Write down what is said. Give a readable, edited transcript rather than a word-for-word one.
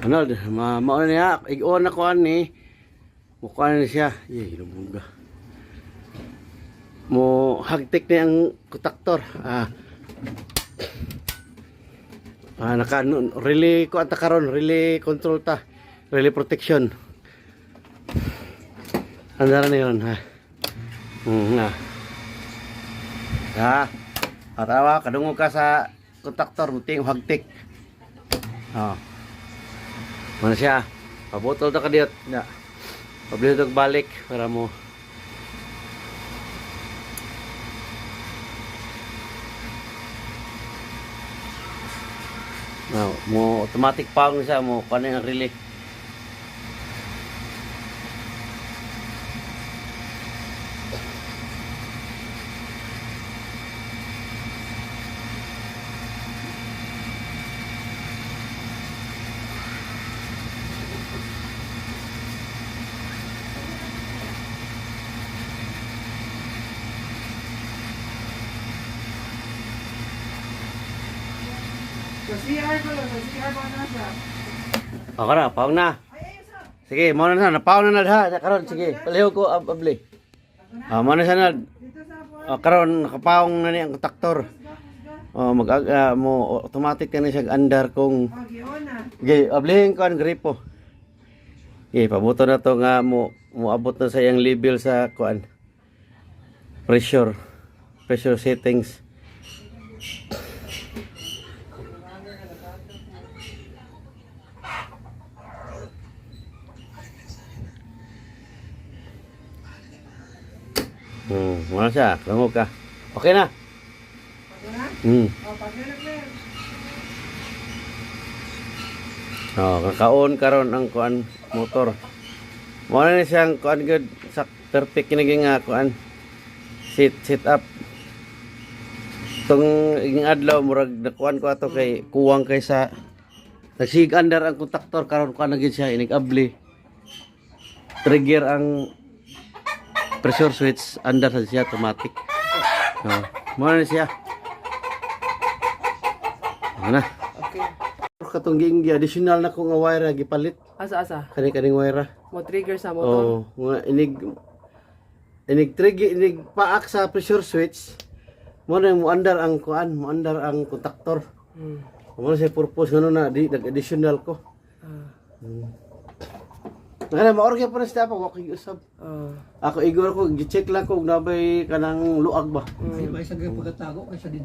Ano, mauna niya, ig-on ako ani. Mukha na siya. Yay, lubuga. Mo hagtik na ang kontaktor. Naka relay ko ata karon, relay control ta. Relay protection. Andara na yun, ha. Atawa, kadungog ka sa kontaktor, buting hagtik. Mana siya? Pabotol na ka diyot. Pabili ito balik para mo. Mo automatic pang siya mo paano yung relay. Sa CR ko lang, sa CR ba na siya? O ka na, paong na. Sige, mo na na, paong na ha. Karon, sige, paliho ko abli. Mo na siya na. Karon, nakapaong na niya ang kontaktor. Mo automatic ka na siya andar kung sige, ablihin ko ang gripo. Okay, pabuto na to nga mo abot na sa iyang level sa kuan. Pressure settings. Wala siya, langog ka. Okay na. Okay na? Pag na. Kakaon karon ang kuan motor. Mo na siyang kuan good sa perfect kiniging nga kuan. Sit up. Tung ing adlaw murag nakuan ko ato kay kuwang kay sa nagsig under ang kontaktor karon kuan na gid siya inig-abli. Trigger ang pressure switch under sa siya automatic. Mo na siya. Ana. Okay. Katong gi additional na ko nga wire gipalit. Asa? Kaning wire. Mo trigger sa motor? Nga inig trigger, inig paak sa pressure switch. Mo na mo under ang kuan, mo under ang kontaktor. Mo na siya purpose ngano na di nag-additional ko. Nga maorga pa na siya pa wako usab. Ako igor ko gi-check lang kung nabay kanang luag ba. Ay, may sagay pagkatago kaysa din.